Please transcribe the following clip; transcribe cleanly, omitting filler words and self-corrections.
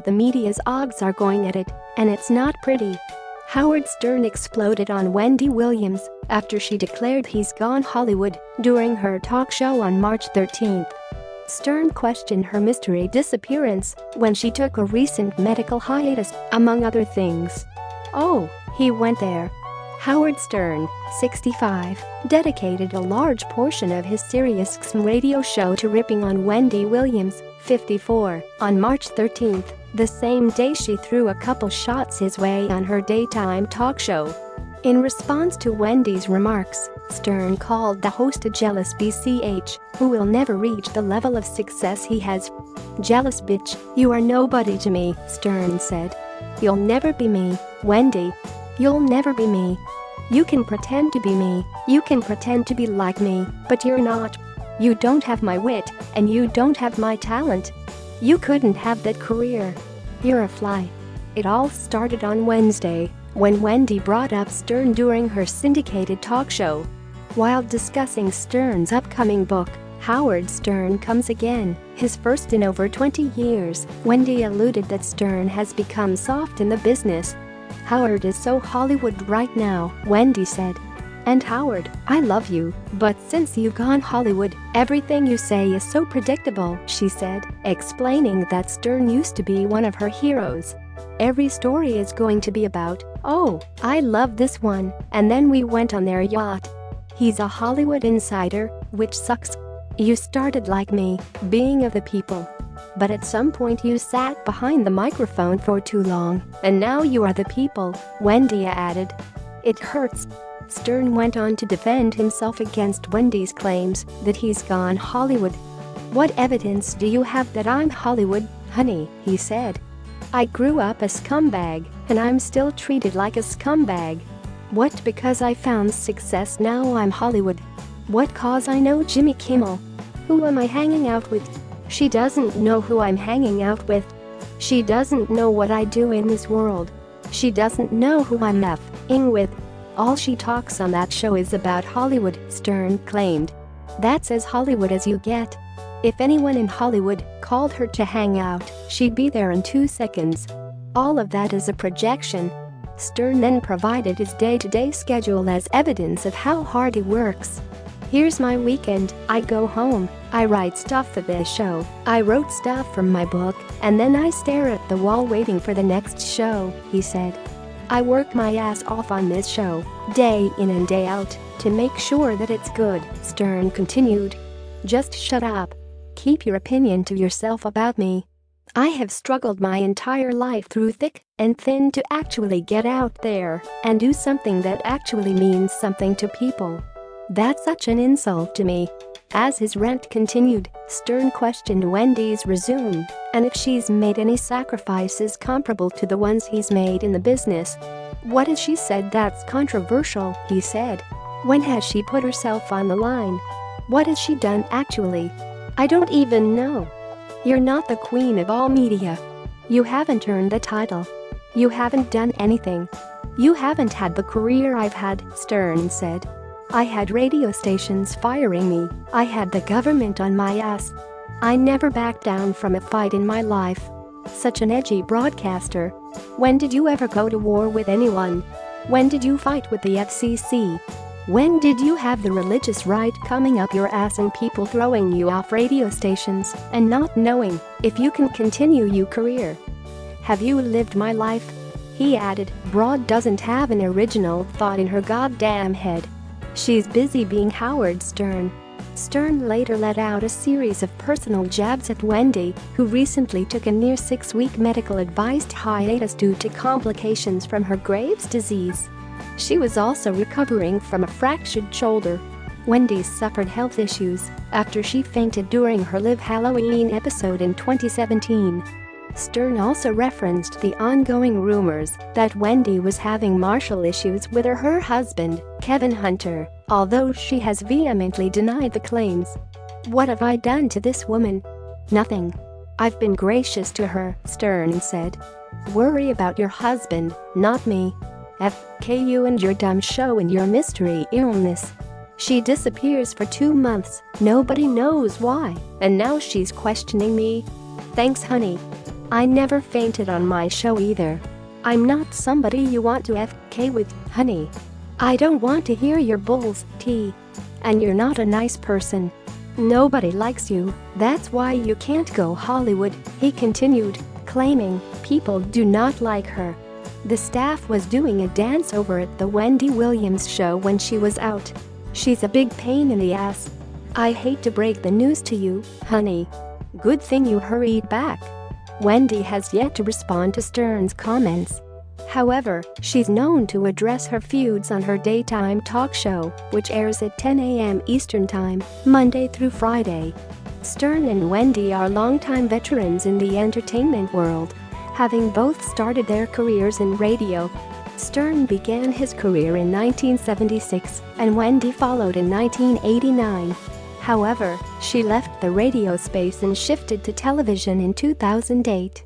the media's odds are going at it, and it's not pretty. Howard Stern exploded on Wendy Williams after she declared he's gone Hollywood during her talk show on March 13. Stern questioned her mystery disappearance when she took a recent medical hiatus, among other things. "Oh, he went there." Howard Stern, 65, dedicated a large portion of his SiriusXM radio show to ripping on Wendy Williams, 54, on March 13, the same day she threw a couple shots his way on her daytime talk show. In response to Wendy's remarks, Stern called the host a jealous BCH who will never reach the level of success he has. "Jealous bitch, you are nobody to me," Stern said. "You'll never be me, Wendy. You'll never be me. You can pretend to be me, you can pretend to be like me, but you're not. You don't have my wit, and you don't have my talent. You couldn't have that career. You're a fly." It all started on Wednesday, when Wendy brought up Stern during her syndicated talk show. While discussing Stern's upcoming book, Howard Stern Comes Again, his first in over 20 years, Wendy alluded that Stern has become soft in the business. "Howard is so Hollywood right now," Wendy said. "And Howard, I love you, but since you've gone Hollywood, everything you say is so predictable," she said, explaining that Stern used to be one of her heroes. "Every story is going to be about, oh, I love this one, and then we went on their yacht. He's a Hollywood insider, which sucks. You started like me, being of the people. But at some point you sat behind the microphone for too long, and now you are the people," Wendy added. "It hurts." Stern went on to defend himself against Wendy's claims that he's gone Hollywood. "What evidence do you have that I'm Hollywood, honey?" he said. "I grew up a scumbag, and I'm still treated like a scumbag. What, because I found success now I'm Hollywood? What, cause I know Jimmy Kimmel? Who am I hanging out with? She doesn't know who I'm hanging out with. She doesn't know what I do in this world. She doesn't know who I'm f***ing with. All she talks on that show is about Hollywood," Stern claimed. "That's as Hollywood as you get. If anyone in Hollywood called her to hang out, she'd be there in 2 seconds. All of that is a projection." Stern then provided his day-to-day schedule as evidence of how hard he works. "Here's my weekend, I go home, I write stuff for this show, I wrote stuff from my book, and then I stare at the wall waiting for the next show," he said. "I work my ass off on this show, day in and day out, to make sure that it's good," Stern continued. "Just shut up. Keep your opinion to yourself about me. I have struggled my entire life through thick and thin to actually get out there and do something that actually means something to people. That's such an insult to me." As his rant continued, Stern questioned Wendy's resume and if she's made any sacrifices comparable to the ones he's made in the business. "What has she said that's controversial?" he said. "When has she put herself on the line? What has she done actually? I don't even know. You're not the queen of all media. You haven't earned the title. You haven't done anything. You haven't had the career I've had," Stern said. "I had radio stations firing me, I had the government on my ass. I never backed down from a fight in my life. Such an edgy broadcaster. When did you ever go to war with anyone? When did you fight with the FCC? When did you have the religious right coming up your ass and people throwing you off radio stations and not knowing if you can continue your career? Have you lived my life?" He added, "Broad doesn't have an original thought in her goddamn head. She's busy being Howard Stern." Stern later let out a series of personal jabs at Wendy, who recently took a near 6-week medical advised hiatus due to complications from her Graves' disease. She was also recovering from a fractured shoulder. Wendy suffered health issues after she fainted during her Live Halloween episode in 2017. Stern also referenced the ongoing rumors that Wendy was having marital issues with her husband, Kevin Hunter, although she has vehemently denied the claims. "What have I done to this woman? Nothing. I've been gracious to her," Stern said. "Worry about your husband, not me. You and your dumb show and your mystery illness. She disappears for 2 months, nobody knows why, and now she's questioning me. Thanks, honey. I never fainted on my show either. I'm not somebody you want to FK with, honey. I don't want to hear your bull's tea. And you're not a nice person. Nobody likes you, that's why you can't go Hollywood," he continued, claiming people do not like her. The staff was doing a dance over at the Wendy Williams show when she was out. "She's a big pain in the ass. I hate to break the news to you, honey. Good thing you hurried back." Wendy has yet to respond to Stern's comments. However, she's known to address her feuds on her daytime talk show, which airs at 10 a.m. Eastern Time, Monday through Friday. Stern and Wendy are longtime veterans in the entertainment world, having both started their careers in radio. Stern began his career in 1976, and Wendy followed in 1989. However, she left the radio space and shifted to television in 2008.